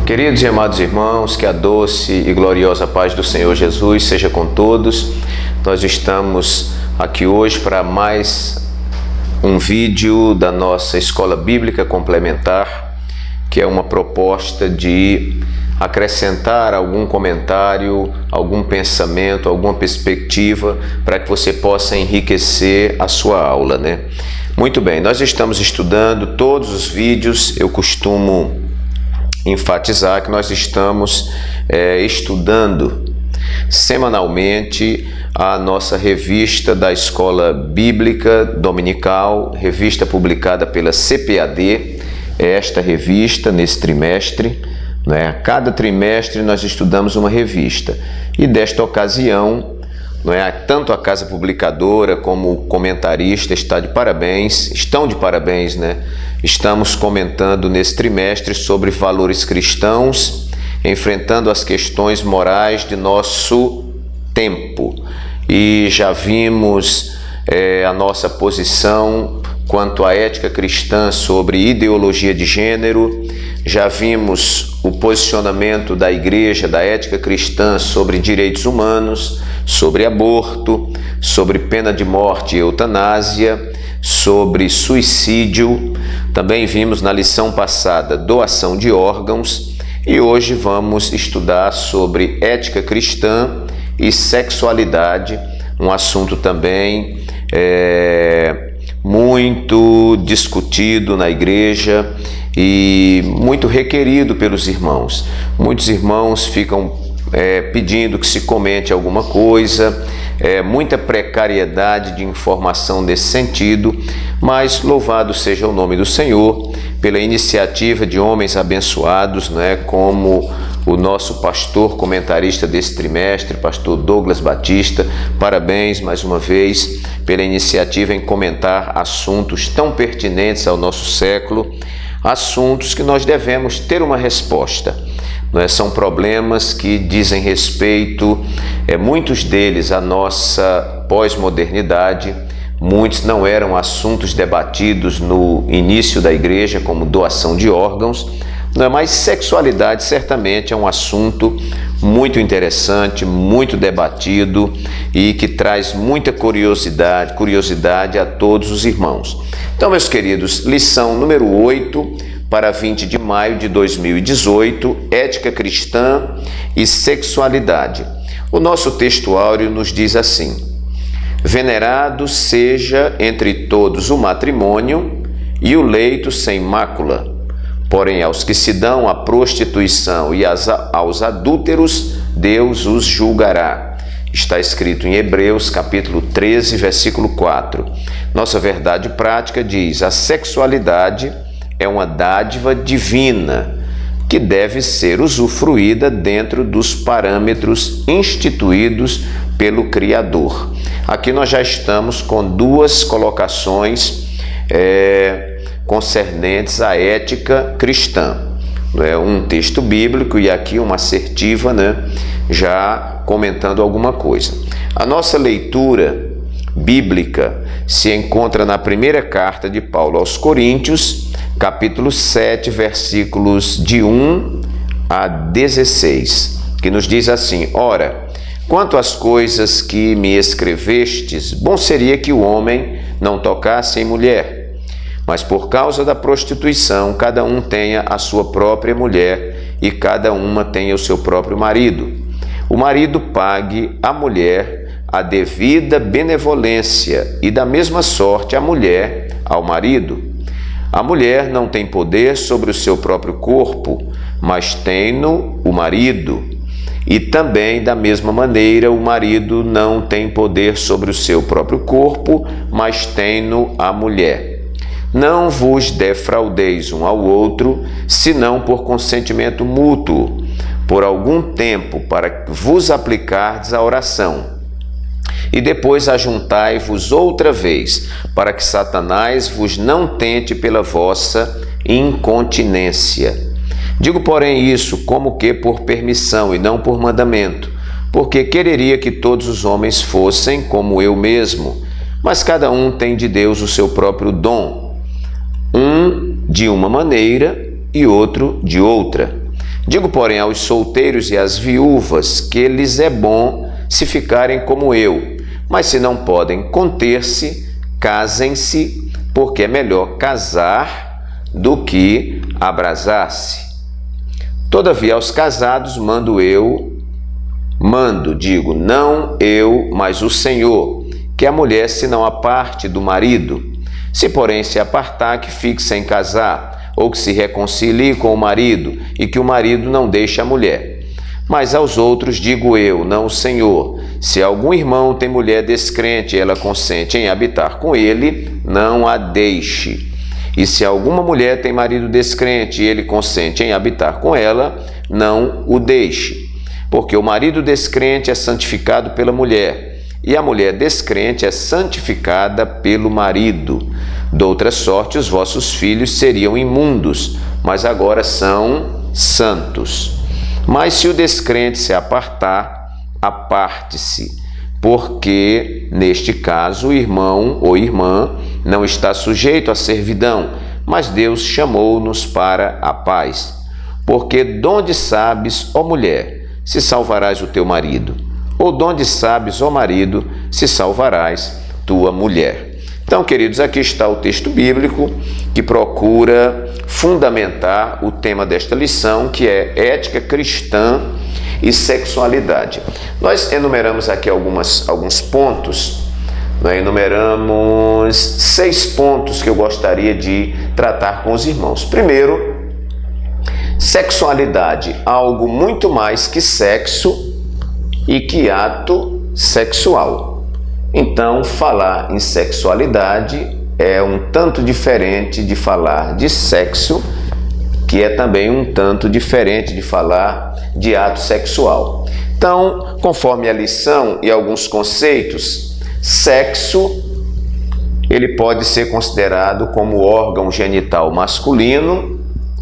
Queridos e amados irmãos, que a doce e gloriosa paz do Senhor Jesus seja com todos. Nós estamos aqui hoje para mais um vídeo da nossa Escola Bíblica Complementar, que é uma proposta de acrescentar algum comentário, algum pensamento, alguma perspectiva para que você possa enriquecer a sua aula, né? Muito bem, nós estamos estudando todos os vídeos. Eu costumo enfatizar que nós estamos estudando semanalmente a nossa revista da Escola Bíblica Dominical, revista publicada pela CPAD, esta revista nesse trimestre, né? A cada trimestre nós estudamos uma revista e desta ocasião, não é, tanto a casa publicadora como o comentarista estão de parabéns, né? Estamos comentando nesse trimestre sobre valores cristãos, enfrentando as questões morais de nosso tempo. E já vimos a nossa posição quanto à ética cristã sobre ideologia de gênero, já vimos o posicionamento da igreja, da ética cristã sobre direitos humanos, sobre aborto, sobre pena de morte e eutanásia, sobre suicídio. Também vimos na lição passada doação de órgãos e hoje vamos estudar sobre ética cristã e sexualidade, um assunto também muito discutido na igreja e muito requerido pelos irmãos. Muitos irmãos ficam pedindo que se comente alguma coisa, muita precariedade de informação nesse sentido, mas louvado seja o nome do Senhor pela iniciativa de homens abençoados, né, como o nosso pastor comentarista desse trimestre, pastor Douglas Batista. Parabéns mais uma vez pela iniciativa em comentar assuntos tão pertinentes ao nosso século, assuntos que nós devemos ter uma resposta. São problemas que dizem respeito, muitos deles, à nossa pós-modernidade. Muitos não eram assuntos debatidos no início da igreja, como doação de órgãos, mas sexualidade certamente é um assunto muito interessante, muito debatido e que traz muita curiosidade a todos os irmãos. Então, meus queridos, lição número 8, para 20 de maio de 2018, ética cristã e sexualidade. O nosso texto áureo nos diz assim: venerado seja entre todos o matrimônio e o leito sem mácula, porém aos que se dão à prostituição e aos adúlteros, Deus os julgará. Está escrito em Hebreus capítulo 13, versículo 4. Nossa verdade prática diz: a sexualidade é uma dádiva divina que deve ser usufruída dentro dos parâmetros instituídos pelo Criador. Aqui nós já estamos com duas colocações concernentes à ética cristã. Um texto bíblico e aqui uma assertiva, né, já comentando alguma coisa. A nossa leitura bíblica se encontra na primeira carta de Paulo aos Coríntios, capítulo 7, versículos de 1 a 16, que nos diz assim: ora, quanto às coisas que me escrevestes, bom seria que o homem não tocasse em mulher, mas por causa da prostituição, cada um tenha a sua própria mulher e cada uma tenha o seu próprio marido. O marido pague à mulher a devida benevolência e da mesma sorte a mulher ao marido. A mulher não tem poder sobre o seu próprio corpo, mas tem-no o marido. E também, da mesma maneira, o marido não tem poder sobre o seu próprio corpo, mas tem-no a mulher. Não vos defraudeis um ao outro, senão por consentimento mútuo, por algum tempo, para vos aplicardes à oração. E depois ajuntai-vos outra vez, para que Satanás vos não tente pela vossa incontinência. Digo, porém, isso como que por permissão e não por mandamento, porque quereria que todos os homens fossem como eu mesmo, mas cada um tem de Deus o seu próprio dom, um de uma maneira e outro de outra. Digo, porém, aos solteiros e às viúvas que lhes é bom se ficarem como eu, mas se não podem conter-se, casem-se, porque é melhor casar do que abrasar-se. Todavia, aos casados não eu, mas o Senhor, que a mulher se não aparte do marido. Se, porém, se apartar, que fique sem casar, ou que se reconcilie com o marido, e que o marido não deixe a mulher. Mas aos outros digo eu, não o Senhor, se algum irmão tem mulher descrente e ela consente em habitar com ele, não a deixe. E se alguma mulher tem marido descrente e ele consente em habitar com ela, não o deixe. Porque o marido descrente é santificado pela mulher, e a mulher descrente é santificada pelo marido. De outra sorte, os vossos filhos seriam imundos, mas agora são santos. Mas se o descrente se apartar, aparte-se, porque, neste caso, o irmão ou irmã não está sujeito à servidão, mas Deus chamou-nos para a paz. Porque donde sabes, ó mulher, se salvarás o teu marido? Ou donde sabes, ó marido, se salvarás tua mulher? Então, queridos, aqui está o texto bíblico que procura fundamentar o tema desta lição, que é ética cristã e sexualidade. Nós enumeramos aqui alguns pontos, enumeramos 6 pontos que eu gostaria de tratar com os irmãos. Primeiro, sexualidade, algo muito mais que sexo e que ato sexual. Então, falar em sexualidade é um tanto diferente de falar de sexo, que é também um tanto diferente de falar de ato sexual. Então, conforme a lição e alguns conceitos, sexo ele pode ser considerado como órgão genital masculino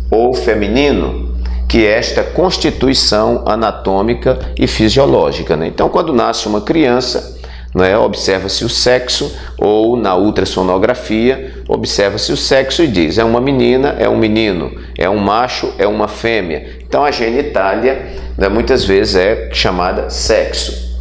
ou feminino, que é esta constituição anatômica e fisiológica, né? Então, quando nasce uma criança, observa-se o sexo, ou na ultrassonografia, observa-se o sexo e diz, é uma menina, é um menino, é um macho, é uma fêmea. Então, a genitália, muitas vezes é chamada sexo.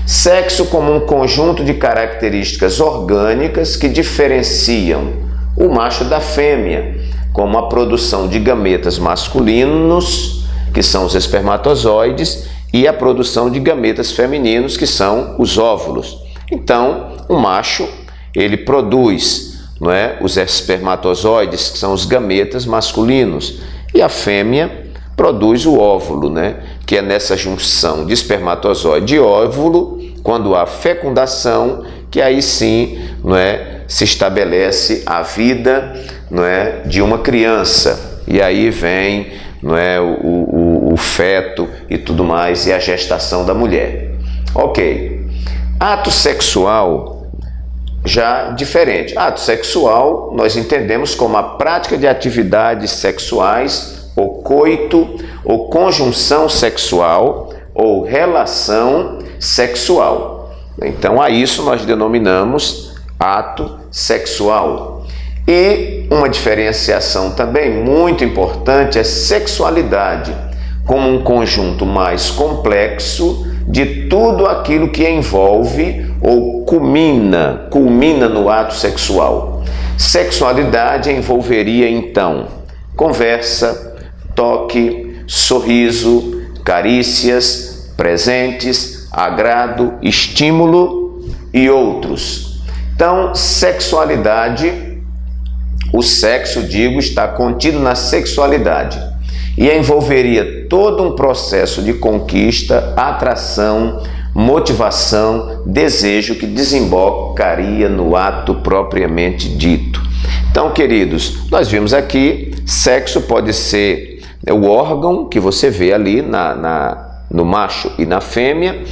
Sexo como um conjunto de características orgânicas que diferenciam o macho da fêmea, como a produção de gametas masculinos, que são os espermatozoides, e a produção de gametas femininos, que são os óvulos. Então, o macho, ele produz, os espermatozoides, que são os gametas masculinos, e a fêmea produz o óvulo, que é nessa junção de espermatozoide e óvulo, quando há fecundação, que aí sim, se estabelece a vida, de uma criança. E aí vem, o feto e tudo mais, e a gestação da mulher. Ok. Ato sexual, já diferente. Ato sexual, nós entendemos como a prática de atividades sexuais, ou coito, ou conjunção sexual, ou relação sexual. Então, a isso nós denominamos ato sexual. E uma diferenciação também muito importante é sexualidade, como um conjunto mais complexo de tudo aquilo que envolve ou culmina no ato sexual. Sexualidade envolveria, então, conversa, toque, sorriso, carícias, presentes, agrado, estímulo e outros. Então, sexualidade, o sexo, está contido na sexualidade e envolveria todo um processo de conquista, atração, motivação, desejo que desembocaria no ato propriamente dito. Então, queridos, nós vimos aqui, sexo pode ser o órgão que você vê ali no macho e na fêmea,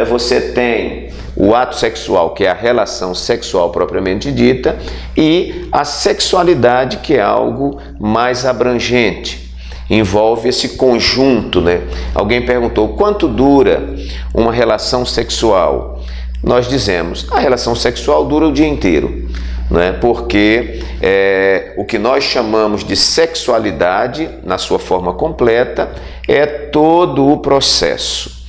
Você tem o ato sexual, que é a relação sexual propriamente dita, e a sexualidade, que é algo mais abrangente, envolve esse conjunto, Alguém perguntou, quanto dura uma relação sexual? Nós dizemos, a relação sexual dura o dia inteiro. né? Porque o que nós chamamos de sexualidade, na sua forma completa, é todo o processo.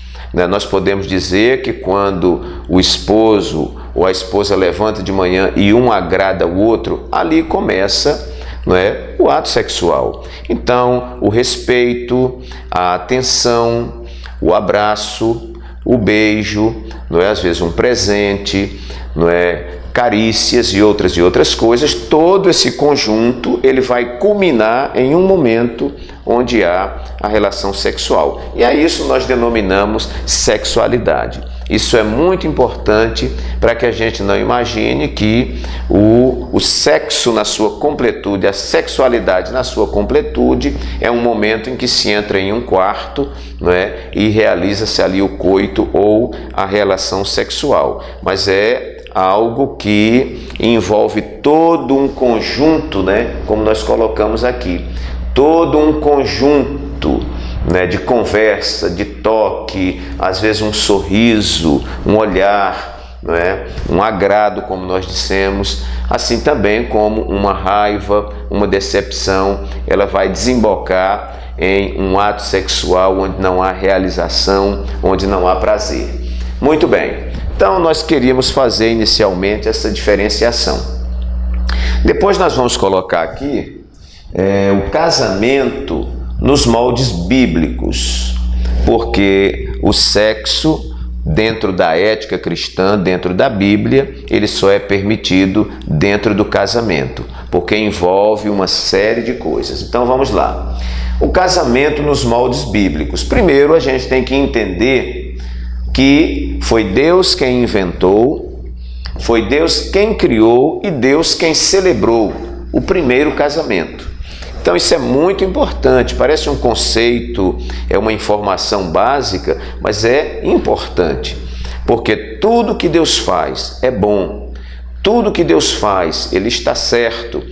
Nós podemos dizer que quando o esposo ou a esposa levanta de manhã e um agrada o outro, ali começa, não é, o ato sexual. Então, o respeito, a atenção, o abraço, o beijo, não é, às vezes um presente, não é, carícias e outras coisas, todo esse conjunto ele vai culminar em um momento onde há a relação sexual. E a isso nós denominamos sexualidade. Isso é muito importante para que a gente não imagine que o sexo na sua completude, a sexualidade na sua completude, é um momento em que se entra em um quarto, não é, e realiza-se ali o coito ou a relação sexual. Mas é algo que envolve todo um conjunto, né, como nós colocamos aqui, todo um conjunto, né, de conversa, de toque, às vezes um sorriso, um olhar, não é, um agrado, como nós dissemos, assim também como uma raiva, uma decepção, ela vai desembocar em um ato sexual onde não há realização, onde não há prazer. Muito bem. Então, nós queríamos fazer inicialmente essa diferenciação. Depois nós vamos colocar aqui o casamento nos moldes bíblicos, porque o sexo, dentro da ética cristã, dentro da Bíblia, ele só é permitido dentro do casamento, porque envolve uma série de coisas. Então, vamos lá. O casamento nos moldes bíblicos. Primeiro, a gente tem que entender que foi Deus quem inventou, foi Deus quem criou e Deus quem celebrou o primeiro casamento. Então isso é muito importante, parece um conceito, é uma informação básica, mas é importante, porque tudo que Deus faz é bom, tudo que Deus faz, ele está certo,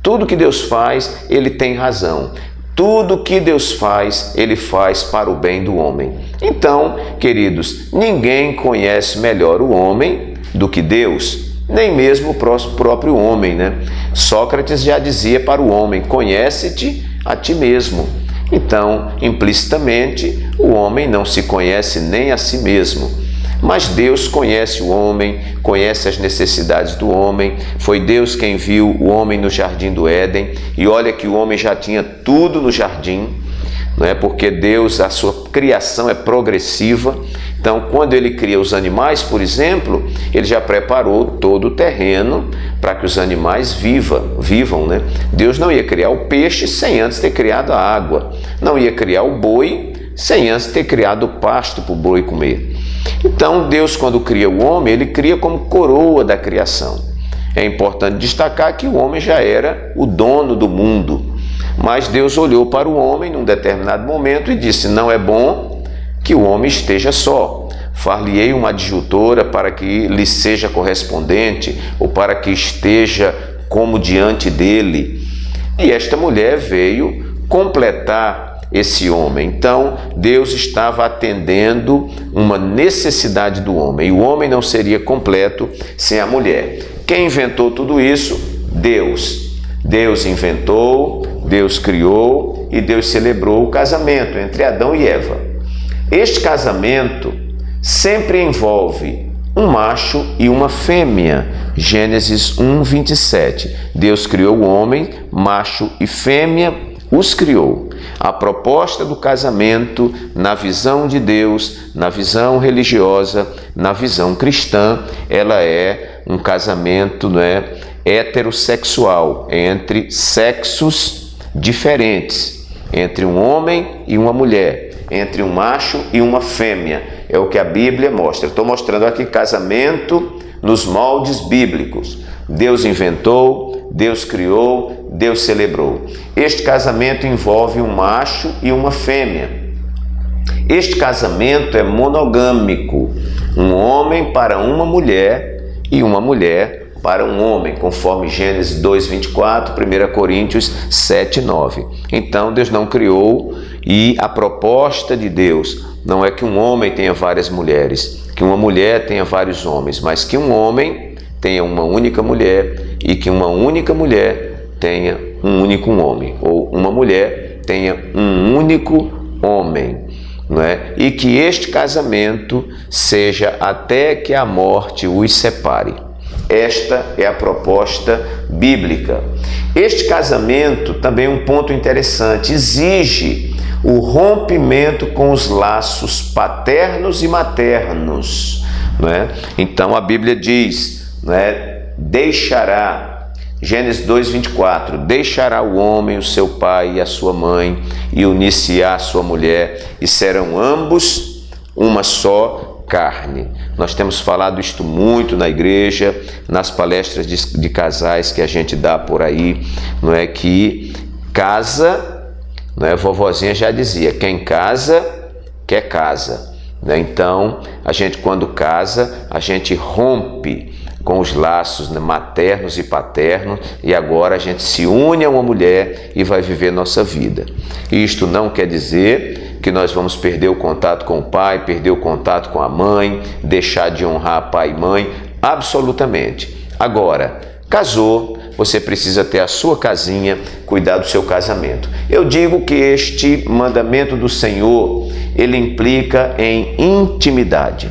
tudo que Deus faz, ele tem razão. Tudo que Deus faz, ele faz para o bem do homem. Então, queridos, ninguém conhece melhor o homem do que Deus, nem mesmo o próprio homem, né? Sócrates já dizia para o homem: conhece-te a ti mesmo. Então, implicitamente, o homem não se conhece nem a si mesmo. Mas Deus conhece o homem, conhece as necessidades do homem. Foi Deus quem viu o homem no jardim do Éden. E olha que o homem já tinha tudo no jardim, não é? Porque Deus, a sua criação é progressiva. Então, quando ele cria os animais, por exemplo, ele já preparou todo o terreno para que os animais vivam, né? Deus não ia criar o peixe sem antes ter criado a água. Não ia criar o boi sem antes ter criado o pasto para o boi comer. Então, Deus, quando cria o homem, ele cria como coroa da criação. É importante destacar que o homem já era o dono do mundo, mas Deus olhou para o homem num determinado momento e disse: não é bom que o homem esteja só. Far-lhe-ei uma adjutora para que lhe seja correspondente, ou para que esteja como diante dele. E esta mulher veio completar esse homem. Então, Deus estava atendendo uma necessidade do homem. E o homem não seria completo sem a mulher. Quem inventou tudo isso? Deus. Deus inventou, Deus criou e Deus celebrou o casamento entre Adão e Eva. Este casamento sempre envolve um macho e uma fêmea. Gênesis 1:27. Deus criou o homem, macho e fêmea os criou. A proposta do casamento, na visão de Deus, na visão religiosa, na visão cristã, ela é um casamento, não é, heterossexual, entre sexos diferentes, entre um homem e uma mulher, entre um macho e uma fêmea. É o que a Bíblia mostra. Estou mostrando aqui casamento nos moldes bíblicos. Deus inventou, Deus criou, Deus celebrou. Este casamento envolve um macho e uma fêmea. Este casamento é monogâmico, um homem para uma mulher e uma mulher para um homem, conforme Gênesis 2:24, 1 Coríntios 7:9. Então Deus não criou, e a proposta de Deus não é que um homem tenha várias mulheres, que uma mulher tenha vários homens, mas que um homem tenha uma única mulher e que uma única mulher tenha um único homem, ou uma mulher tenha um único homem, não é? E que este casamento seja até que a morte os separe. Esta é a proposta bíblica. Este casamento, também um ponto interessante, exige o rompimento com os laços paternos e maternos, não é? Então a Bíblia diz, não é? Deixará, Gênesis 2:24, deixará o homem o seu pai e a sua mãe e unir-se-á a sua mulher e serão ambos uma só carne. Nós temos falado isto muito na igreja, nas palestras de casais que a gente dá por aí, não é? Que casa, não é? Vovozinha já dizia, quem casa, quer casa, né? Então, a gente quando casa, a gente rompe com os laços, né, maternos e paternos, e agora a gente se une a uma mulher e vai viver nossa vida. Isto não quer dizer que nós vamos perder o contato com o pai, perder o contato com a mãe, deixar de honrar pai e mãe, absolutamente. Agora, casou, você precisa ter a sua casinha, cuidar do seu casamento. Eu digo que este mandamento do Senhor, ele implica em intimidade.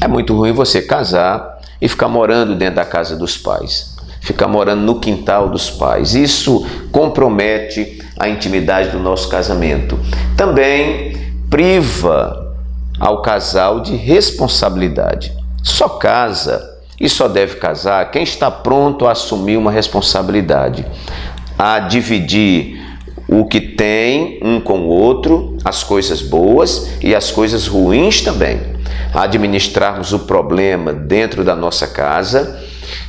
É muito ruim você casar e ficar morando dentro da casa dos pais, ficar morando no quintal dos pais. Isso compromete a intimidade do nosso casamento. Também priva ao casal de responsabilidade. Só casa e só deve casar quem está pronto a assumir uma responsabilidade, a dividir o que tem um com o outro, as coisas boas e as coisas ruins também, a administrarmos o problema dentro da nossa casa.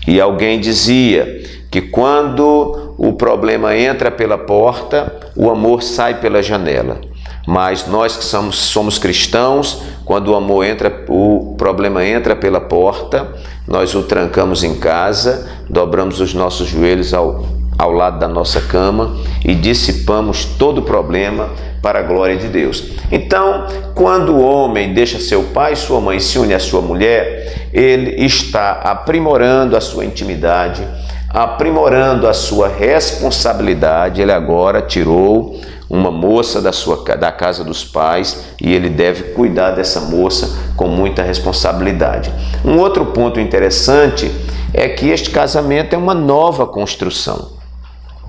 E alguém dizia que quando o problema entra pela porta, o amor sai pela janela. Mas nós que somos cristãos, quando o problema entra pela porta, nós o trancamos em casa, dobramos os nossos joelhos ao lado da nossa cama e dissipamos todo o problema para a glória de Deus. Então, quando o homem deixa seu pai e sua mãe e se une à sua mulher, ele está aprimorando a sua intimidade, aprimorando a sua responsabilidade. Ele agora tirou uma moça da casa dos pais e ele deve cuidar dessa moça com muita responsabilidade. Um outro ponto interessante é que este casamento é uma nova construção.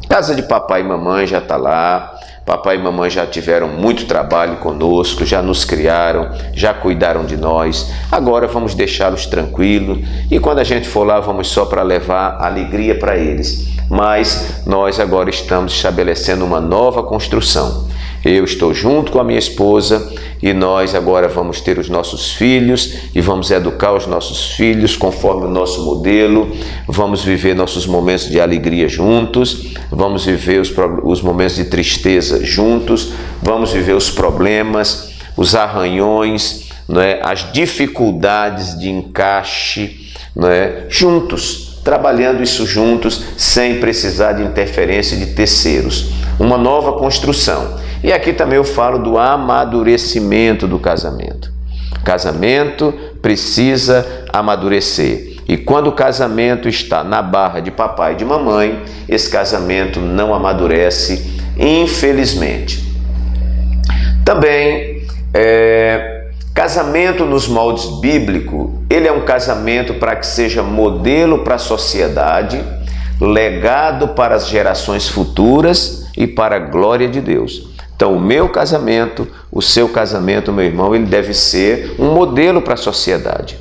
Casa de papai e mamãe já está lá, papai e mamãe já tiveram muito trabalho conosco, já nos criaram, já cuidaram de nós, agora vamos deixá-los tranquilos e quando a gente for lá vamos só para levar alegria para eles. Mas nós agora estamos estabelecendo uma nova construção. Eu estou junto com a minha esposa e nós agora vamos ter os nossos filhos e vamos educar os nossos filhos conforme o nosso modelo, vamos viver nossos momentos de alegria juntos, vamos viver os momentos de tristeza juntos, vamos viver os problemas, os arranhões, não é? As dificuldades de encaixe, não é? Juntos, trabalhando isso juntos, sem precisar de interferência de terceiros. Uma nova construção. E aqui também eu falo do amadurecimento do casamento. Casamento precisa amadurecer. E quando o casamento está na barra de papai e de mamãe, esse casamento não amadurece, infelizmente. Também, casamento nos moldes bíblicos, ele é um casamento para que seja modelo para a sociedade, legado para as gerações futuras e para a glória de Deus. Então, o meu casamento, o seu casamento, meu irmão, ele deve ser um modelo para a sociedade.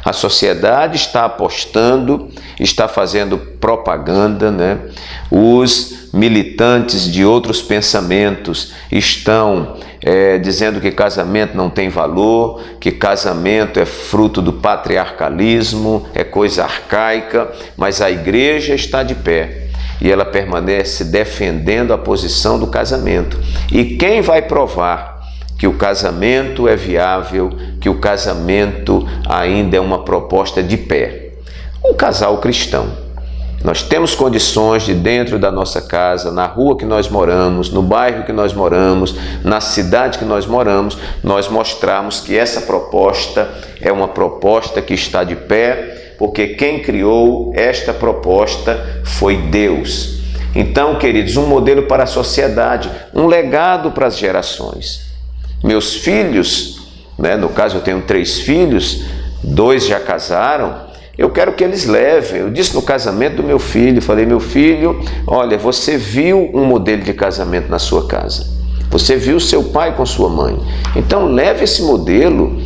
A sociedade está apostando, está fazendo propaganda, né? Os militantes de outros pensamentos estão dizendo que casamento não tem valor, que casamento é fruto do patriarcalismo, é coisa arcaica, mas a igreja está de pé. E ela permanece defendendo a posição do casamento. E quem vai provar que o casamento é viável, que o casamento ainda é uma proposta de pé? Um casal cristão. Nós temos condições de, dentro da nossa casa, na rua que nós moramos, no bairro que nós moramos, na cidade que nós moramos, nós mostrarmos que essa proposta é uma proposta que está de pé, porque quem criou esta proposta foi Deus. Então, queridos, um modelo para a sociedade, um legado para as gerações. Meus filhos, no caso eu tenho 3 filhos, 2 já casaram, eu quero que eles levem. Eu disse no casamento do meu filho, falei: meu filho, olha, você viu um modelo de casamento na sua casa, você viu seu pai com sua mãe, então leve esse modelo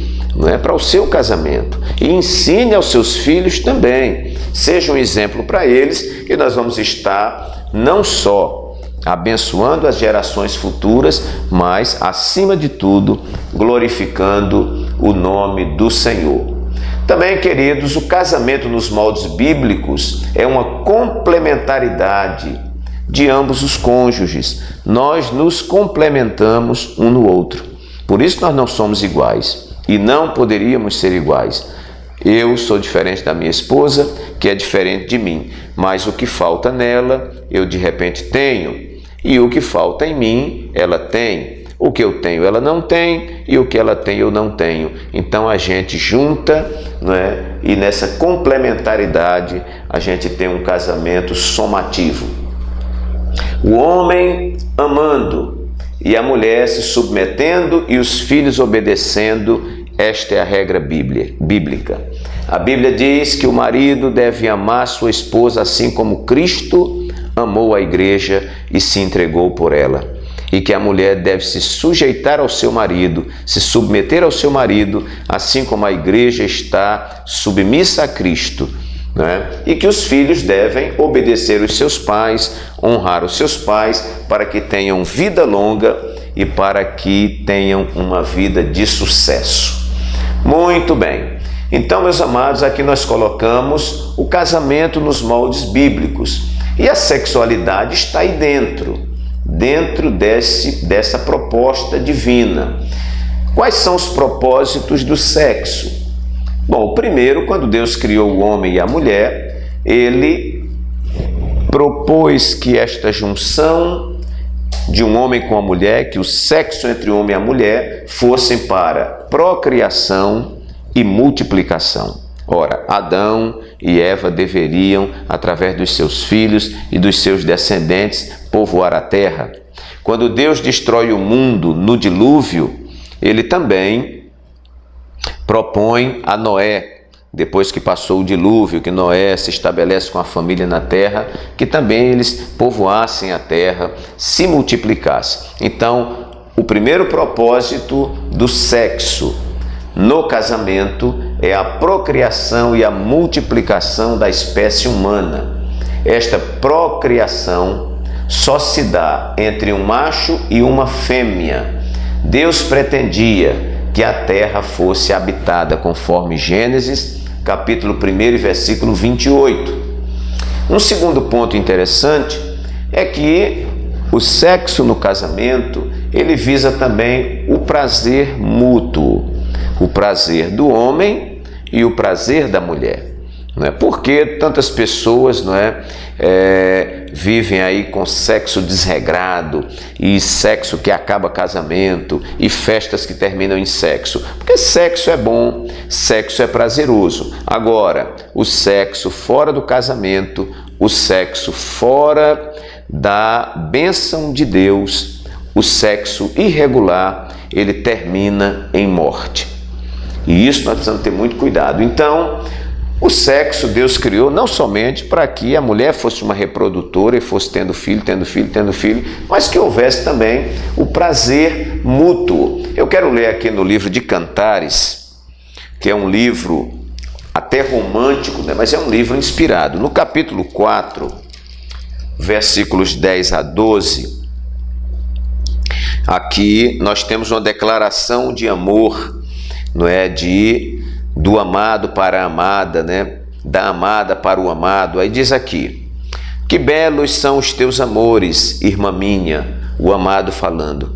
para o seu casamento e ensine aos seus filhos também, seja um exemplo para eles, e nós vamos estar não só abençoando as gerações futuras, mas, acima de tudo, glorificando o nome do Senhor. Também, queridos, o casamento nos moldes bíblicos é uma complementaridade de ambos os cônjuges. Nós nos complementamos um no outro. Por isso nós não somos iguais e não poderíamos ser iguais. Eu sou diferente da minha esposa, que é diferente de mim, mas o que falta nela, eu de repente tenho, e o que falta em mim, ela tem. O que eu tenho, ela não tem, e o que ela tem, eu não tenho. Então a gente junta, e nessa complementaridade a gente tem um casamento somativo. O homem amando e a mulher se submetendo e os filhos obedecendo, esta é a regra bíblica. A Bíblia diz que o marido deve amar sua esposa assim como Cristo amou a igreja e se entregou por ela. E que a mulher deve se sujeitar ao seu marido, se submeter ao seu marido, assim como a igreja está submissa a Cristo. E que os filhos devem obedecer os seus pais, honrar os seus pais, para que tenham vida longa e para que tenham uma vida de sucesso. Muito bem. Então, meus amados, aqui nós colocamos o casamento nos moldes bíblicos. E a sexualidade está aí dentro dessa proposta divina. Quais são os propósitos do sexo? Bom, primeiro, quando Deus criou o homem e a mulher, Ele propôs que esta junção de um homem com a mulher, que o sexo entre o homem e a mulher fossem para procriação e multiplicação. Ora, Adão e Eva deveriam, através dos seus filhos e dos seus descendentes, povoar a terra. Quando Deus destrói o mundo no dilúvio, Ele também propõe a Noé, depois que passou o dilúvio, que Noé se estabelece com a família na terra, que também eles povoassem a terra, se multiplicassem. Então, o primeiro propósito do sexo no casamento é a procriação e a multiplicação da espécie humana. Esta procriação só se dá entre um macho e uma fêmea. Deus pretendia que a terra fosse habitada, conforme Gênesis, capítulo 1 e versículo 28. Um segundo ponto interessante é que o sexo no casamento, ele visa também o prazer mútuo, o prazer do homem e o prazer da mulher. Por que tantas pessoas vivem aí com sexo desregrado e sexo que acaba casamento e festas que terminam em sexo? Porque sexo é bom, sexo é prazeroso. Agora, o sexo fora do casamento, o sexo fora da bênção de Deus, o sexo irregular, ele termina em morte. E isso nós precisamos ter muito cuidado. Então, o sexo Deus criou não somente para que a mulher fosse uma reprodutora e fosse tendo filho, mas que houvesse também o prazer mútuo. Eu quero ler aqui no livro de Cantares, que é um livro até romântico, mas é um livro inspirado. No capítulo 4, versículos 10 a 12, aqui nós temos uma declaração de amor, do amado para a amada, da amada para o amado. Aí diz aqui: que belos são os teus amores, irmã minha, o amado falando.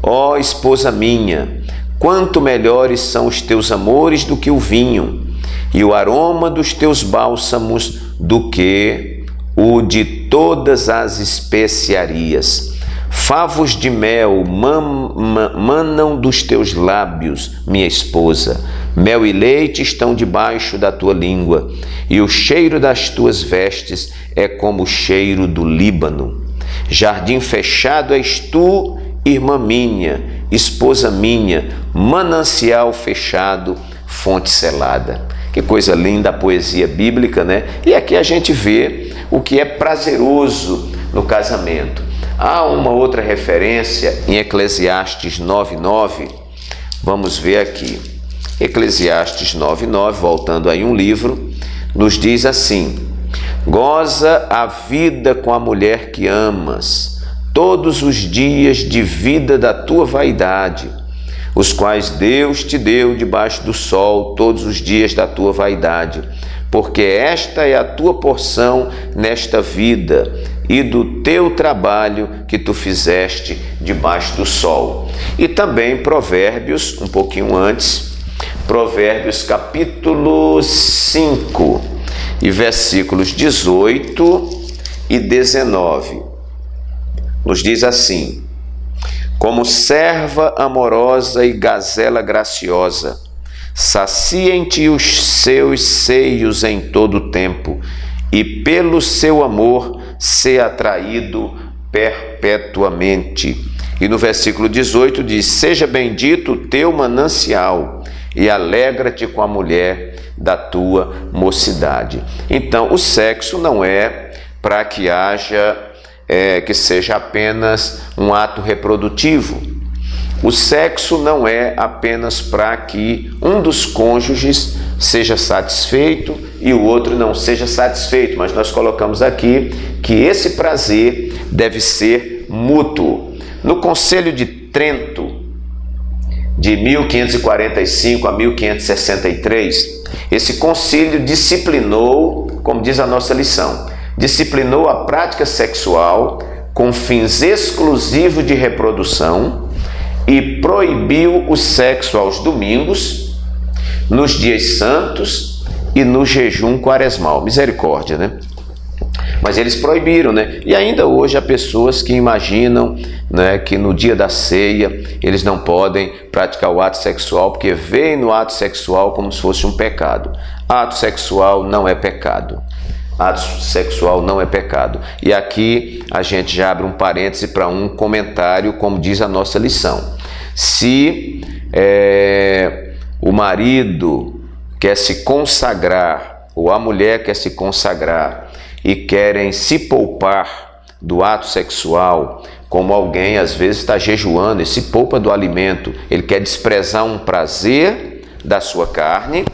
Ó esposa minha, quanto melhores são os teus amores do que o vinho, e o aroma dos teus bálsamos do que o de todas as especiarias. Favos de mel manam dos teus lábios, minha esposa. Mel e leite estão debaixo da tua língua, e o cheiro das tuas vestes é como o cheiro do Líbano. Jardim fechado és tu, irmã minha, esposa minha, manancial fechado, fonte selada. Que coisa linda a poesia bíblica, né? E aqui a gente vê o que é prazeroso no casamento. Há uma outra referência em Eclesiastes 9:9. Vamos ver aqui. Eclesiastes 9:9, voltando aí um livro, nos diz assim: goza a vida com a mulher que amas, todos os dias de vida da tua vaidade, os quais Deus te deu debaixo do sol todos os dias da tua vaidade, porque esta é a tua porção nesta vida e do teu trabalho que tu fizeste debaixo do sol. E também Provérbios, um pouquinho antes, Provérbios capítulo 5 e versículos 18 e 19, nos diz assim: como serva amorosa e gazela graciosa, sacia em ti os seus seios em todo o tempo, e pelo seu amor ser atraído perpetuamente. E no versículo 18 diz: seja bendito o teu manancial, e alegra-te com a mulher da tua mocidade. Então, o sexo não é para que que seja apenas um ato reprodutivo. O sexo não é apenas para que um dos cônjuges seja satisfeito e o outro não seja satisfeito, mas nós colocamos aqui que esse prazer deve ser mútuo. No Concílio de Trento, de 1545 a 1563, esse concílio disciplinou, como diz a nossa lição, disciplinou a prática sexual com fins exclusivos de reprodução e proibiu o sexo aos domingos, nos dias santos e no jejum quaresmal. Misericórdia, né? Mas eles proibiram, né? E ainda hoje há pessoas que imaginam, né, que no dia da ceia eles não podem praticar o ato sexual porque veem no ato sexual como se fosse um pecado. Ato sexual não é pecado. Ato sexual não é pecado. E aqui a gente já abre um parêntese para um comentário, como diz a nossa lição. Se o marido quer se consagrar, ou a mulher quer se consagrar, e querem se poupar do ato sexual, como alguém às vezes está jejuando e se poupa do alimento, ele quer desprezar um prazer da sua carne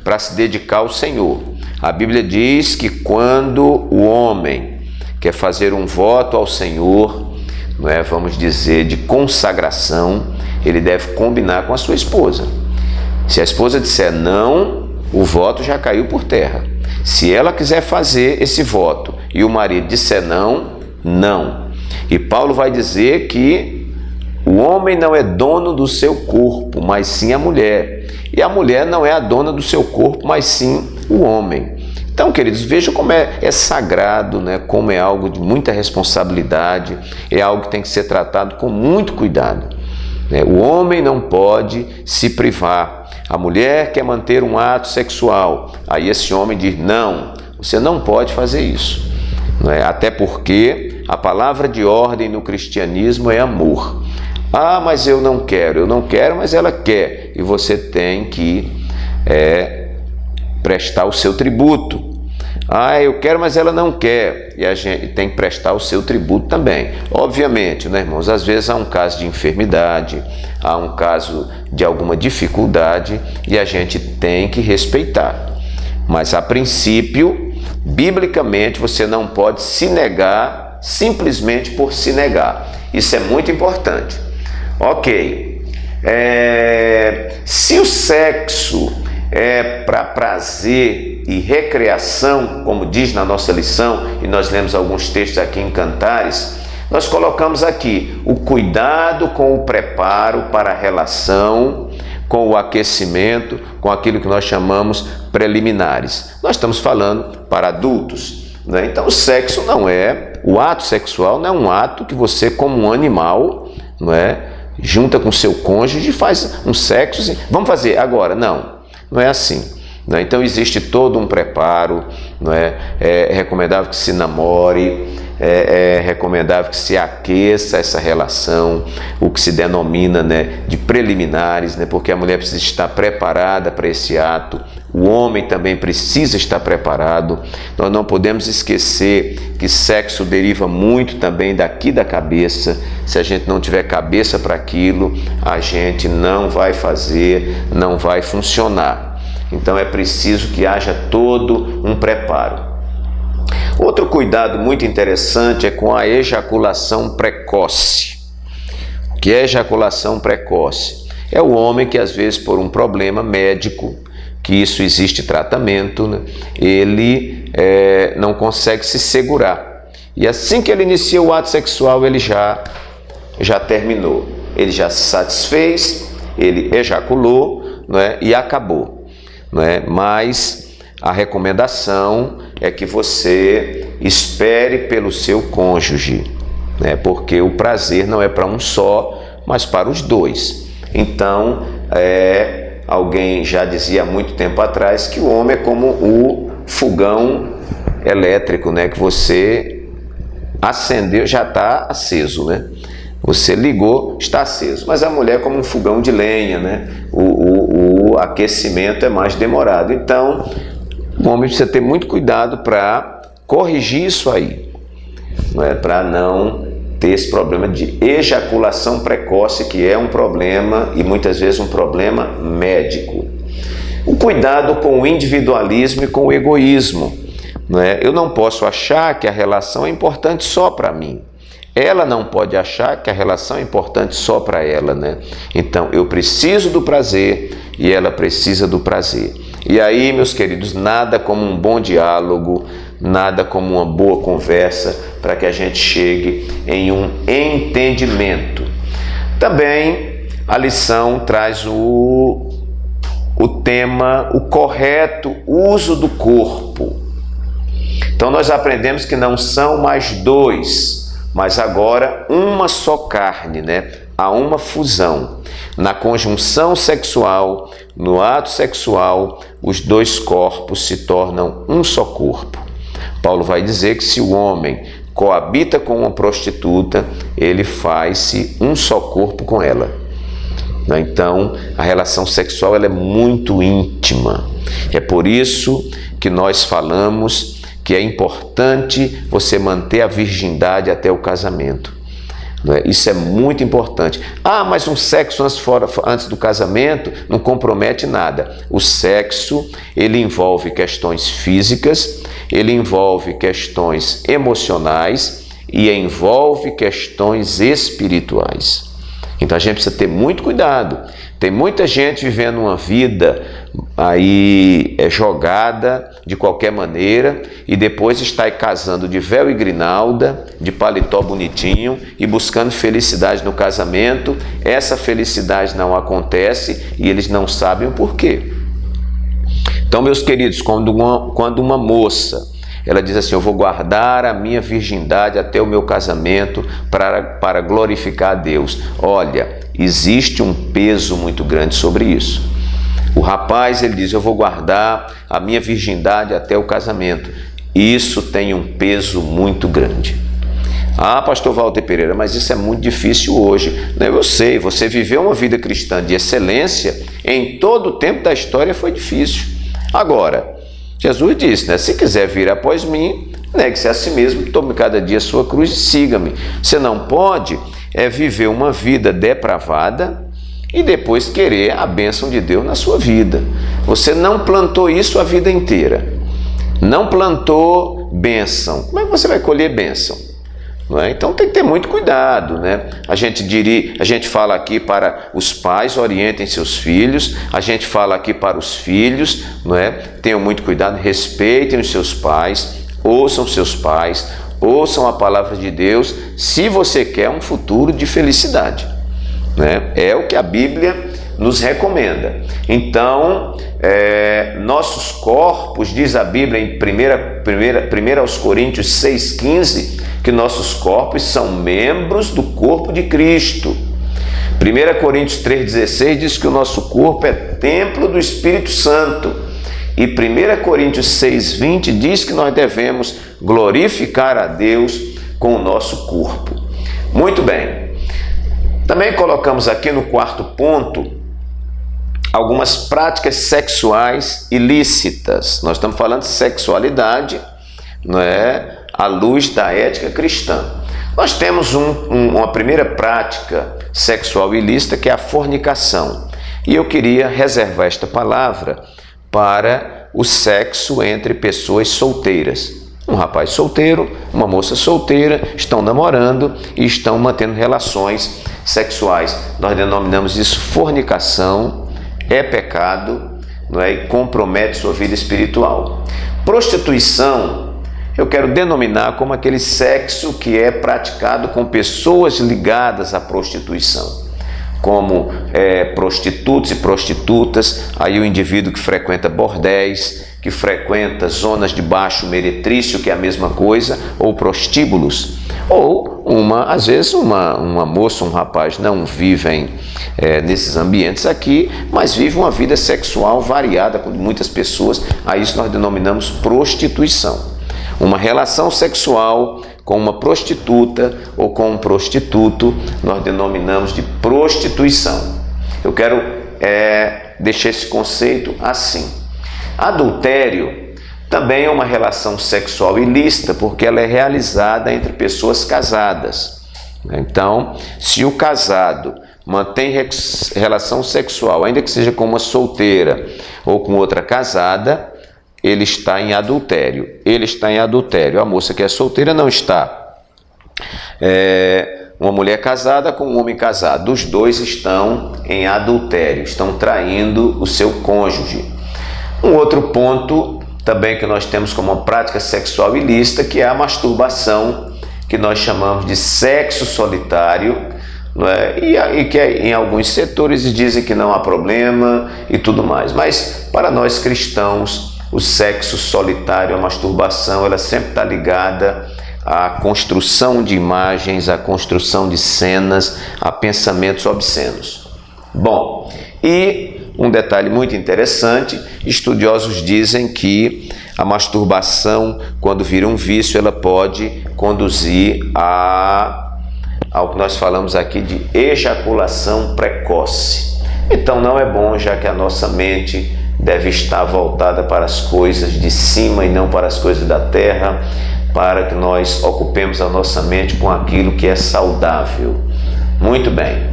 para se dedicar ao Senhor. A Bíblia diz que quando o homem quer fazer um voto ao Senhor, não é, vamos dizer, de consagração, ele deve combinar com a sua esposa. Se a esposa disser não, o voto já caiu por terra. Se ela quiser fazer esse voto e o marido disser não, não. E Paulo vai dizer que o homem não é dono do seu corpo, mas sim a mulher. E a mulher não é a dona do seu corpo, mas sim o homem. Então, queridos, vejam como é sagrado, né? Como é algo de muita responsabilidade, é algo que tem que ser tratado com muito cuidado. O homem não pode se privar. A mulher quer manter um ato sexual. Aí esse homem diz, não, você não pode fazer isso. Até porque a palavra de ordem no cristianismo é amor. Ah, mas eu não quero, mas ela quer. E você tem que prestar o seu tributo. Ah, eu quero, mas ela não quer. E a gente tem que prestar o seu tributo também. Obviamente, né, irmãos? Às vezes há um caso de enfermidade, há um caso de alguma dificuldade e a gente tem que respeitar. Mas, a princípio, biblicamente, você não pode se negar simplesmente por se negar. Isso é muito importante. Ok. Se o sexo é para prazer e recreação, como diz na nossa lição, e nós lemos alguns textos aqui em Cantares, nós colocamos aqui o cuidado com o preparo para a relação, com o aquecimento, com aquilo que nós chamamos preliminares. Nós estamos falando para adultos, né? Então o sexo não é O ato sexual não é um ato que você, como um animal, não é, junta com seu cônjuge e faz um sexo assim, vamos fazer agora. Não, não é assim. Não é? Então existe todo um preparo, não é? É recomendável que se namore, é recomendável que se aqueça essa relação, o que se denomina, né, de preliminares, né, porque a mulher precisa estar preparada para esse ato, o homem também precisa estar preparado. Nós não podemos esquecer que sexo deriva muito também daqui da cabeça. Se a gente não tiver cabeça para aquilo, a gente não vai fazer, não vai funcionar. Então é preciso que haja todo um preparo. Outro cuidado muito interessante é com a ejaculação precoce. O que é ejaculação precoce? É o homem que às vezes por um problema médico, que isso existe tratamento, né, ele não consegue se segurar. E assim que ele inicia o ato sexual, ele já terminou. Ele já se satisfez, ele ejaculou, não é, e acabou. Não é? Mas a recomendação é que você espere pelo seu cônjuge, né? Porque o prazer não é para um só, mas para os dois. Então, alguém já dizia há muito tempo atrás que o homem é como o fogão elétrico, né? Que você acendeu, já está aceso, né? Você ligou, está aceso. Mas a mulher é como um fogão de lenha, né? O aquecimento é mais demorado. Então, o homem precisa ter muito cuidado para corrigir isso aí, não é? Para não ter esse problema de ejaculação precoce, que é um problema e muitas vezes um problema médico. O cuidado com o individualismo e com o egoísmo, não é? Eu não posso achar que a relação é importante só para mim. Ela não pode achar que a relação é importante só para ela, né? Então, eu preciso do prazer e ela precisa do prazer. E aí, meus queridos, nada como um bom diálogo, nada como uma boa conversa para que a gente chegue em um entendimento. Também a lição traz o tema, o correto uso do corpo. Então, nós aprendemos que não são mais dois, mas agora uma só carne, né? Há uma fusão. Na conjunção sexual, no ato sexual, os dois corpos se tornam um só corpo. Paulo vai dizer que se o homem coabita com uma prostituta, ele faz-se um só corpo com ela. Então, a relação sexual ela é muito íntima. É por isso que nós falamos que é importante você manter a virgindade até o casamento. Não é? Isso é muito importante. Ah, mas um sexo antes do casamento não compromete nada. O sexo, ele envolve questões físicas, ele envolve questões emocionais e envolve questões espirituais. Então a gente precisa ter muito cuidado. Tem muita gente vivendo uma vida aí jogada de qualquer maneira e depois está aí casando de véu e grinalda, de paletó bonitinho e buscando felicidade no casamento. Essa felicidade não acontece e eles não sabem o porquê. Então, meus queridos, quando uma moça ela diz assim, eu vou guardar a minha virgindade até o meu casamento para glorificar a Deus. Olha, existe um peso muito grande sobre isso. O rapaz, ele diz, eu vou guardar a minha virgindade até o casamento. Isso tem um peso muito grande. Ah, pastor Walter Pereira, mas isso é muito difícil hoje. Eu sei, você viveu uma vida cristã de excelência, em todo o tempo da história foi difícil. Agora, Jesus disse, né? Se quiser vir após mim, negue-se a si mesmo, tome cada dia a sua cruz e siga-me. Você não pode viver uma vida depravada e depois querer a bênção de Deus na sua vida. Você não plantou isso a vida inteira. Não plantou bênção. Como é que você vai colher bênção? Não é? Então tem que ter muito cuidado, né? A gente fala aqui para os pais, orientem seus filhos, a gente fala aqui para os filhos, não é? Tenham muito cuidado, respeitem os seus pais, ouçam seus pais, ouçam a palavra de Deus, se você quer um futuro de felicidade, né? É o que a Bíblia nos recomenda. Então, nossos corpos, diz a Bíblia em 1 aos Coríntios 6,15, que nossos corpos são membros do corpo de Cristo. 1 Coríntios 3,16 diz que o nosso corpo é templo do Espírito Santo. E 1 Coríntios 6,20 diz que nós devemos glorificar a Deus com o nosso corpo. Muito bem. Também colocamos aqui no quarto ponto algumas práticas sexuais ilícitas. Nós estamos falando de sexualidade, não é? À luz da ética cristã. Nós temos uma primeira prática sexual ilícita, que é a fornicação. E eu queria reservar esta palavra para o sexo entre pessoas solteiras. Um rapaz solteiro, uma moça solteira, estão namorando e estão mantendo relações sexuais. Nós denominamos isso fornicação, é pecado, não é? E compromete sua vida espiritual. Prostituição, eu quero denominar como aquele sexo que é praticado com pessoas ligadas à prostituição, como prostitutos e prostitutas, aí o indivíduo que frequenta bordéis, que frequenta zonas de baixo meretrício, que é a mesma coisa, ou prostíbulos, ou às vezes uma moça, um rapaz não vivem nesses ambientes aqui, mas vivem uma vida sexual variada com muitas pessoas, a isso nós denominamos prostituição. Uma relação sexual com uma prostituta ou com um prostituto, nós denominamos de prostituição. Eu quero deixar esse conceito assim. Adultério também é uma relação sexual ilícita, porque ela é realizada entre pessoas casadas. Então, se o casado mantém relação sexual, ainda que seja com uma solteira ou com outra casada, ele está em adultério. Ele está em adultério. A moça que é solteira não está. Uma mulher casada com um homem casado. Os dois estão em adultério, estão traindo o seu cônjuge. Um outro ponto também que nós temos como uma prática sexual ilícita, que é a masturbação, que nós chamamos de sexo solitário, não é? E que em alguns setores dizem que não há problema e tudo mais. Mas para nós cristãos, o sexo solitário, a masturbação, ela sempre está ligada à construção de imagens, à construção de cenas, a pensamentos obscenos. Bom, e um detalhe muito interessante, estudiosos dizem que a masturbação, quando vira um vício, ela pode conduzir ao que nós falamos aqui de ejaculação precoce. Então não é bom, já que a nossa mente deve estar voltada para as coisas de cima e não para as coisas da terra, para que nós ocupemos a nossa mente com aquilo que é saudável. Muito bem.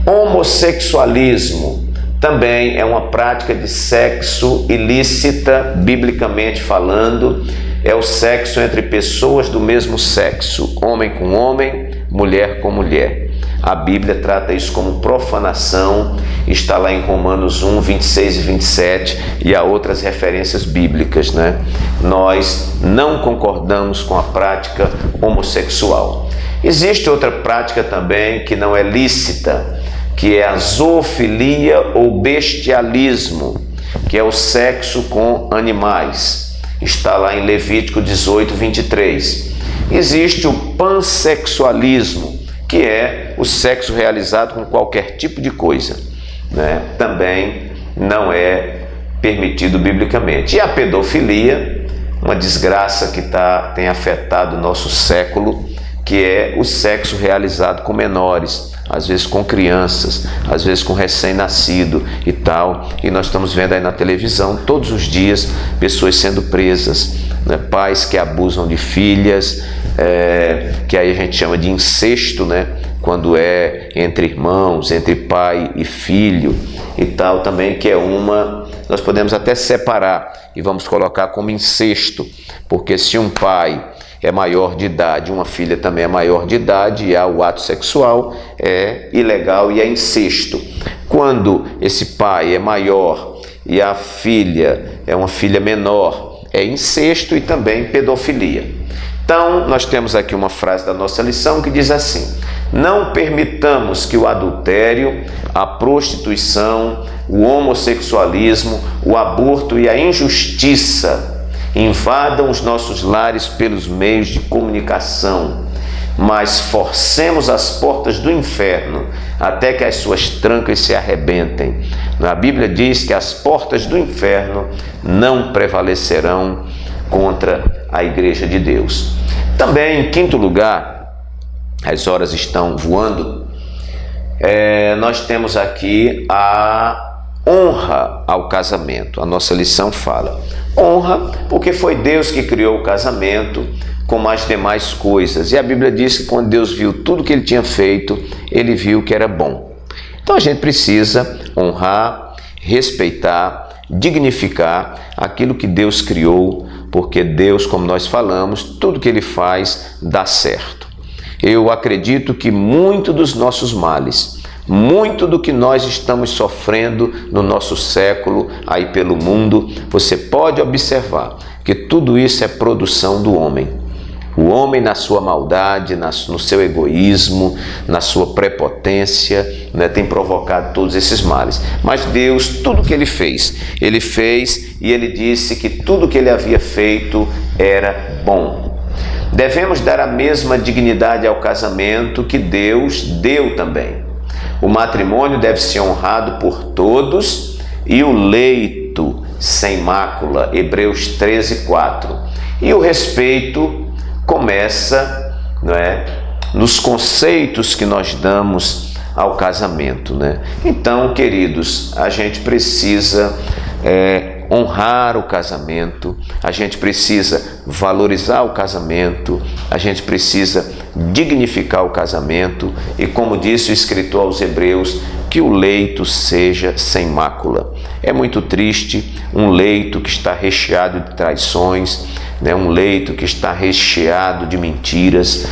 Homossexualismo também é uma prática de sexo ilícita, biblicamente falando. É o sexo entre pessoas do mesmo sexo, homem com homem, mulher com mulher. A Bíblia trata isso como profanação, está lá em Romanos 1, 26 e 27, e há outras referências bíblicas, né? Nós não concordamos com a prática homossexual. Existe outra prática também que não é lícita, que é a zoofilia ou bestialismo, que é o sexo com animais. Está lá em Levítico 18, 23. Existe o pansexualismo, que é o sexo realizado com qualquer tipo de coisa, né? Também não é permitido biblicamente. E a pedofilia, uma desgraça que tem afetado o nosso século, que é o sexo realizado com menores, às vezes com crianças, às vezes com recém-nascido e tal. E nós estamos vendo aí na televisão, todos os dias, pessoas sendo presas, né? Pais que abusam de filhas, que aí a gente chama de incesto, né? Quando é entre irmãos, entre pai e filho e tal, também, que é nós podemos até separar e vamos colocar como incesto, porque se um pai é maior de idade, uma filha também é maior de idade, e há o ato sexual, é ilegal e é incesto. Quando esse pai é maior e a filha é uma filha menor, é incesto e também pedofilia. Então, nós temos aqui uma frase da nossa lição que diz assim: não permitamos que o adultério, a prostituição, o homossexualismo, o aborto e a injustiça invadam os nossos lares pelos meios de comunicação, mas forcemos as portas do inferno até que as suas trancas se arrebentem. A Bíblia diz que as portas do inferno não prevalecerão contra a igreja de Deus. Também, em quinto lugar, as horas estão voando, nós temos aqui a honra ao casamento. A nossa lição fala honra porque foi Deus que criou o casamento como as demais coisas. E a Bíblia diz que quando Deus viu tudo que ele tinha feito, ele viu que era bom. Então a gente precisa honrar, respeitar, dignificar aquilo que Deus criou, porque Deus, como nós falamos, tudo que ele faz dá certo. Eu acredito que muito dos nossos males, muito do que nós estamos sofrendo no nosso século, aí pelo mundo, você pode observar que tudo isso é produção do homem. O homem, na sua maldade, no seu egoísmo, na sua prepotência, tem provocado todos esses males. Mas Deus, tudo que ele fez e ele disse que tudo que ele havia feito era bom. Devemos dar a mesma dignidade ao casamento que Deus deu também. O matrimônio deve ser honrado por todos e o leito sem mácula, Hebreus 13:4. E o respeito começa, nos conceitos que nós damos ao casamento, Então, queridos, a gente precisa honrar o casamento, a gente precisa valorizar o casamento, a gente precisa dignificar o casamento e, como disse o escritor aos Hebreus, que o leito seja sem mácula. É muito triste um leito que está recheado de traições, um leito que está recheado de mentiras,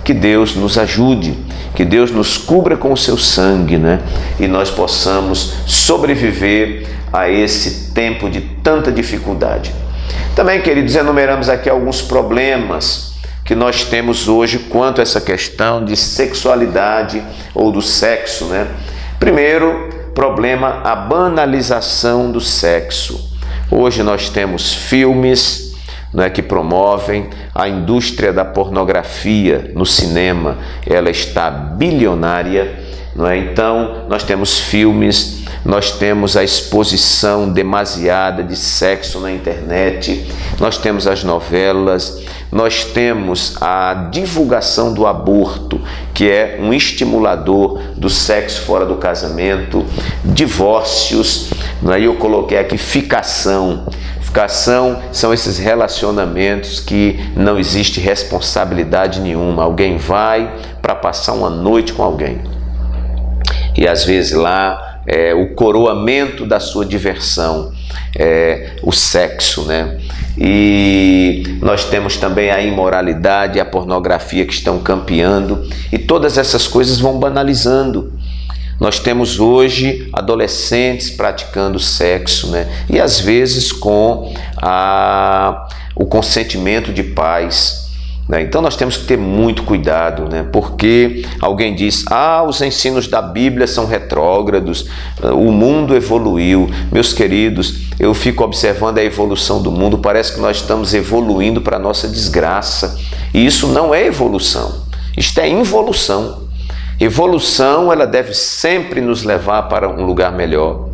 Que Deus nos ajude, que Deus nos cubra com o seu sangue, E nós possamos sobreviver a esse tempo de tanta dificuldade. Também, queridos, enumeramos aqui alguns problemas que nós temos hoje quanto a essa questão de sexualidade ou do sexo, Primeiro problema, a banalização do sexo. Hoje nós temos filmes que promovem a indústria da pornografia no cinema, ela está bilionária, Então nós temos filmes, nós temos a exposição demasiada de sexo na internet, nós temos as novelas, nós temos a divulgação do aborto, que é um estimulador do sexo fora do casamento, divórcios, eu coloquei aqui ficação. Ficação são esses relacionamentos que não existe responsabilidade nenhuma. Alguém vai para passar uma noite com alguém. E às vezes lá o coroamento da sua diversão é o sexo, E nós temos também a imoralidade e a pornografia que estão campeando. E todas essas coisas vão banalizando. Nós temos hoje adolescentes praticando sexo, E às vezes com o consentimento de pais. Então nós temos que ter muito cuidado, porque alguém diz, os ensinos da Bíblia são retrógrados, o mundo evoluiu. Meus queridos, eu fico observando a evolução do mundo, parece que nós estamos evoluindo para a nossa desgraça. E isso não é evolução, isto é involução. Evolução, ela deve sempre nos levar para um lugar melhor.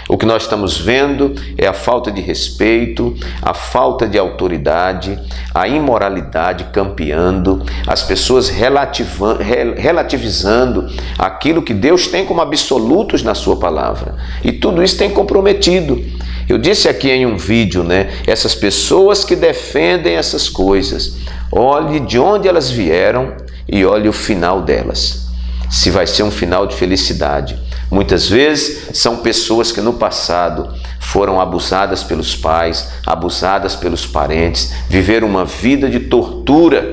O que nós estamos vendo é a falta de respeito, a falta de autoridade, a imoralidade campeando, as pessoas relativizando aquilo que Deus tem como absolutos na sua palavra. E tudo isso tem comprometido. Eu disse aqui em um vídeo, essas pessoas que defendem essas coisas, olhe de onde elas vieram e olhe o final delas. Se vai ser um final de felicidade. Muitas vezes são pessoas que no passado foram abusadas pelos pais, abusadas pelos parentes, viveram uma vida de tortura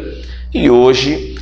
e hoje,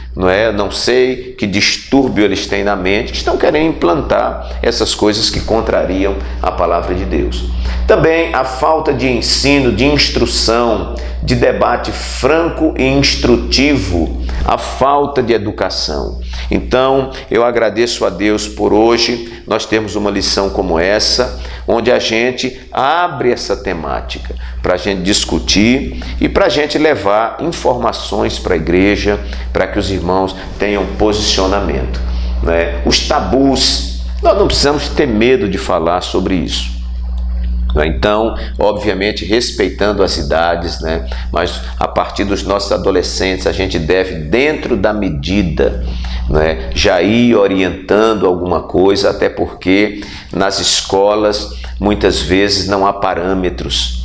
não sei que distúrbio eles têm na mente, estão querendo implantar essas coisas que contrariam a palavra de Deus. Também a falta de ensino, de instrução, de debate franco e instrutivo, a falta de educação. Então, eu agradeço a Deus por hoje nós temos uma lição como essa, onde a gente abre essa temática para a gente discutir e para a gente levar informações para a igreja, para que os irmãos tenham posicionamento, né? Os tabus, nós não precisamos ter medo de falar sobre isso. Então, obviamente, respeitando as idades, né? Mas a partir dos nossos adolescentes, a gente deve, dentro da medida, né, já ir orientando alguma coisa, até porque nas escolas, muitas vezes, não há parâmetros,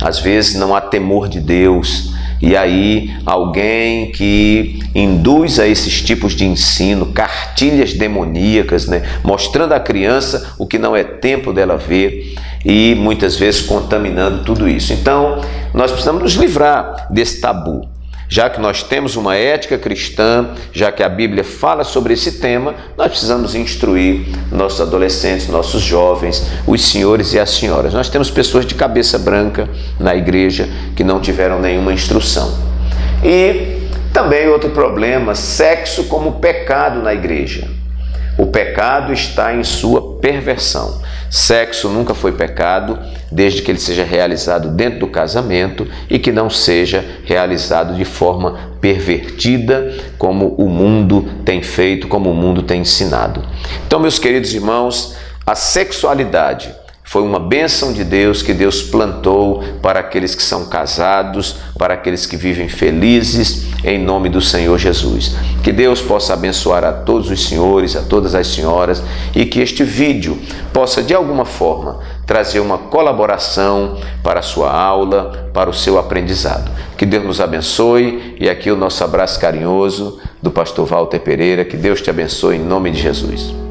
às vezes não há temor de Deus. E aí, alguém que induz a esses tipos de ensino, cartilhas demoníacas, né, mostrando à criança o que não é tempo dela ver e muitas vezes contaminando tudo isso. Então, nós precisamos nos livrar desse tabu. Já que nós temos uma ética cristã, já que a Bíblia fala sobre esse tema, nós precisamos instruir nossos adolescentes, nossos jovens, os senhores e as senhoras. Nós temos pessoas de cabeça branca na igreja que não tiveram nenhuma instrução. E também outro problema, sexo como pecado na igreja. O pecado está em sua perversão. Sexo nunca foi pecado, desde que ele seja realizado dentro do casamento e que não seja realizado de forma pervertida, como o mundo tem feito, como o mundo tem ensinado. Então, meus queridos irmãos, a sexualidade foi uma bênção de Deus que Deus plantou para aqueles que são casados, para aqueles que vivem felizes, em nome do Senhor Jesus. Que Deus possa abençoar a todos os senhores, a todas as senhoras, e que este vídeo possa, de alguma forma, trazer uma colaboração para a sua aula, para o seu aprendizado. Que Deus nos abençoe, e aqui o nosso abraço carinhoso do pastor Walter Pereira. Que Deus te abençoe em nome de Jesus.